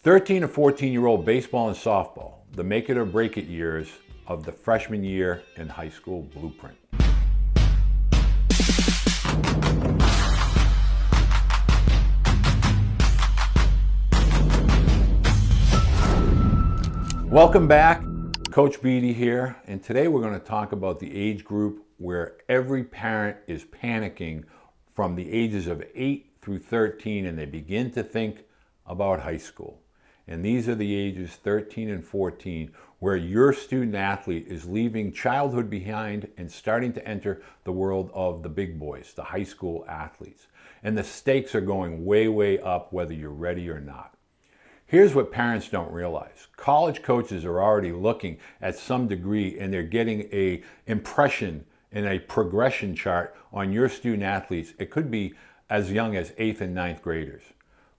13 to 14-year-old baseball and softball, the make it or break it years of the freshman year in high school blueprint. Welcome back, Coach Beede here, and today we're going to talk about the age group where every parent is panicking from the ages of 8 through 13 and they begin to think about high school. And these are the ages 13 and 14 where your student athlete is leaving childhood behind and starting to enter the world of the big boys, the high school athletes. And the stakes are going way, way up whether you're ready or not. Here's what parents don't realize. College coaches are already looking at some degree and they're getting an impression and a progression chart on your student athletes. It could be as young as 8th and 9th graders.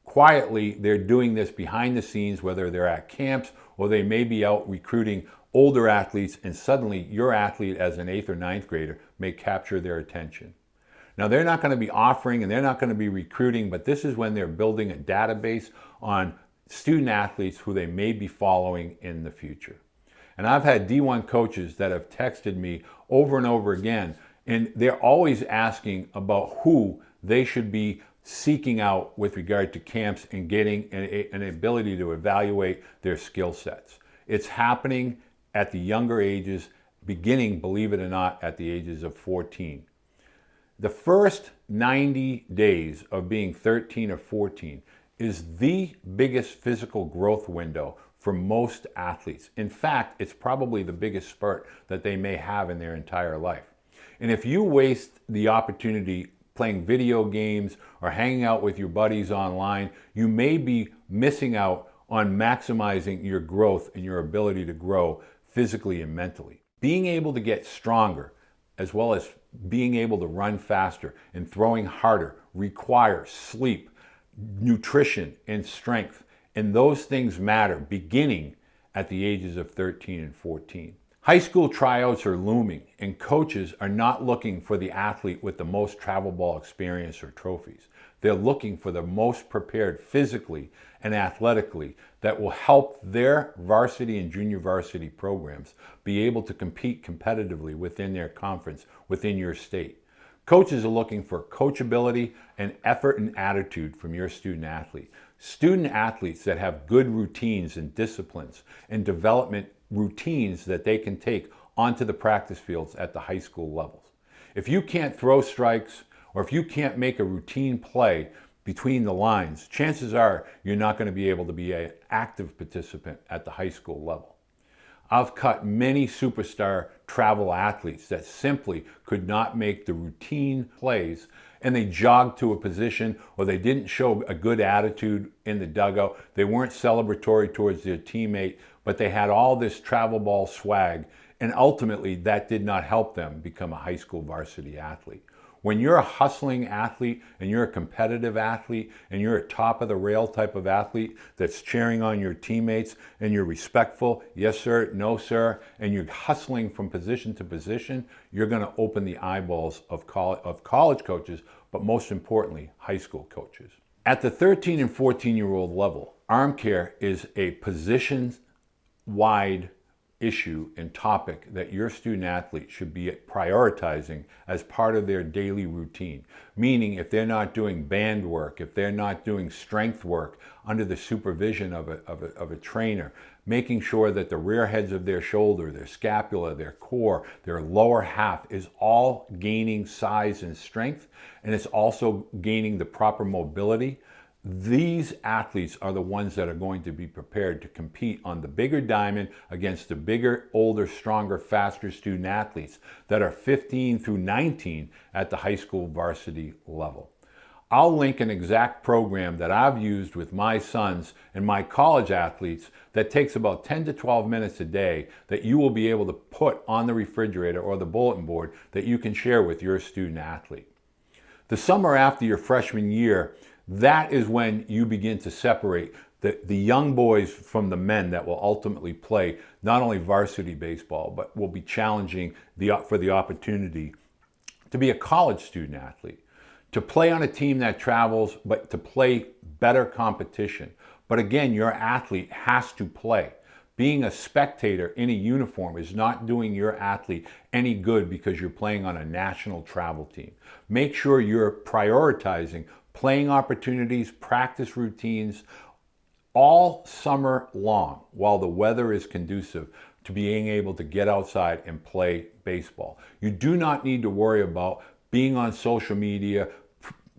Quietly, they're doing this behind the scenes, whether they're at camps or they may be out recruiting older athletes, and suddenly your athlete as an 8th or 9th grader may capture their attention. Now, they're not going to be offering and they're not going to be recruiting, but this is when they're building a database on student athletes who they may be following in the future. And I've had D1 coaches that have texted me over and over again, and they're always asking about who they should be seeking out with regard to camps and getting an ability to evaluate their skill sets. It's happening at the younger ages, beginning, believe it or not, at the ages of 14. The first 90 days of being 13 or 14 is the biggest physical growth window for most athletes. In fact, it's probably the biggest spurt that they may have in their entire life. And if you waste the opportunity playing video games or hanging out with your buddies online, you may be missing out on maximizing your growth and your ability to grow physically and mentally. Being able to get stronger, as well as being able to run faster and throwing harder, requires sleep, nutrition, and strength. And those things matter beginning at the ages of 13 and 14. High school tryouts are looming, and coaches are not looking for the athlete with the most travel ball experience or trophies. They're looking for the most prepared physically and athletically that will help their varsity and junior varsity programs be able to compete competitively within their conference, within your state. Coaches are looking for coachability and effort and attitude from your student athlete. Student athletes that have good routines and disciplines and development routines that they can take onto the practice fields at the high school levels. If you can't throw strikes or if you can't make a routine play between the lines, chances are you're not going to be able to be an active participant at the high school level. I've cut many superstar travel athletes that simply could not make the routine plays, and they jogged to a position or they didn't show a good attitude in the dugout. They weren't celebratory towards their teammate, but they had all this travel ball swag, and ultimately that did not help them become a high school varsity athlete. When you're a hustling athlete and you're a competitive athlete and you're a top of the rail type of athlete that's cheering on your teammates and you're respectful, yes sir, no sir, and you're hustling from position to position, you're going to open the eyeballs of college coaches, but most importantly, high school coaches. At the 13 and 14-year-old level, arm care is a position-wide issue and topic that your student athlete should be prioritizing as part of their daily routine. Meaning if they're not doing band work, if they're not doing strength work under the supervision of a trainer, making sure that the rear heads of their shoulder, their scapula, their core, their lower half is all gaining size and strength, and it's also gaining the proper mobility. These athletes are the ones that are going to be prepared to compete on the bigger diamond against the bigger, older, stronger, faster student athletes that are 15 through 19 at the high school varsity level. I'll link an exact program that I've used with my sons and my college athletes that takes about 10 to 12 minutes a day that you will be able to put on the refrigerator or the bulletin board that you can share with your student athlete. The summer after your freshman year, that is when you begin to separate the young boys from the men that will ultimately play not only varsity baseball, but will be challenging for the opportunity to be a college student athlete, to play on a team that travels, but to play better competition, But again, your athlete has to play. Being a spectator in a uniform is not doing your athlete any good because you're playing on a national travel team. Make sure you're prioritizing playing opportunities, practice routines, all summer long while the weather is conducive to being able to get outside and play baseball. You do not need to worry about being on social media,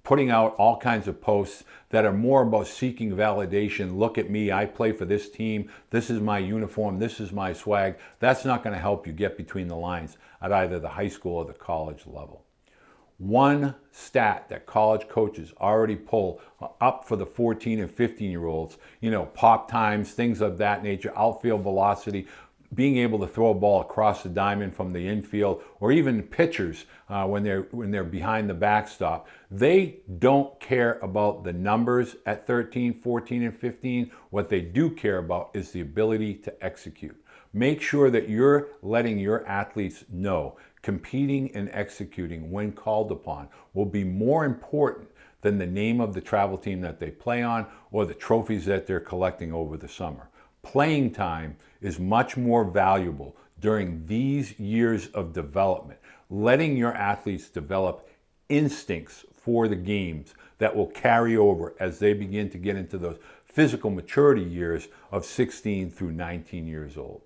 putting out all kinds of posts that are more about seeking validation. Look at me, I play for this team, this is my uniform, this is my swag. That's not going to help you get between the lines at either the high school or the college level. One stat that college coaches already pull up for the 14 and 15-year-olds, pop times, things of that nature, outfield velocity, being able to throw a ball across the diamond from the infield, or even pitchers when they're behind the backstop. They don't care about the numbers at 13, 14, and 15. What they do care about is the ability to execute. Make sure that you're letting your athletes know competing and executing when called upon will be more important than the name of the travel team that they play on or the trophies that they're collecting over the summer. Playing time is much more valuable during these years of development. Letting your athletes develop instincts for the games that will carry over as they begin to get into those physical maturity years of 16 through 19 years old.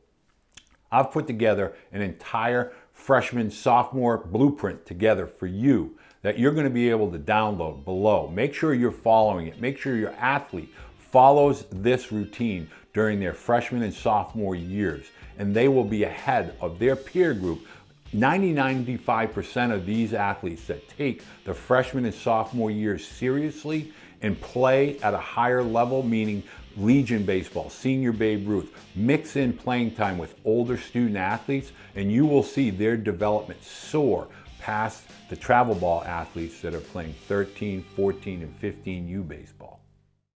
I've put together an entire freshman, sophomore blueprint together for you that you're going to be able to download below. Make sure you're following it. Make sure your athlete follows this routine during their freshman and sophomore years, and they will be ahead of their peer group. 95% of these athletes that take the freshman and sophomore years seriously and play at a higher level, meaning Legion baseball, senior Babe Ruth, mix in playing time with older student athletes, and you will see their development soar past the travel ball athletes that are playing 13, 14, and 15U baseball.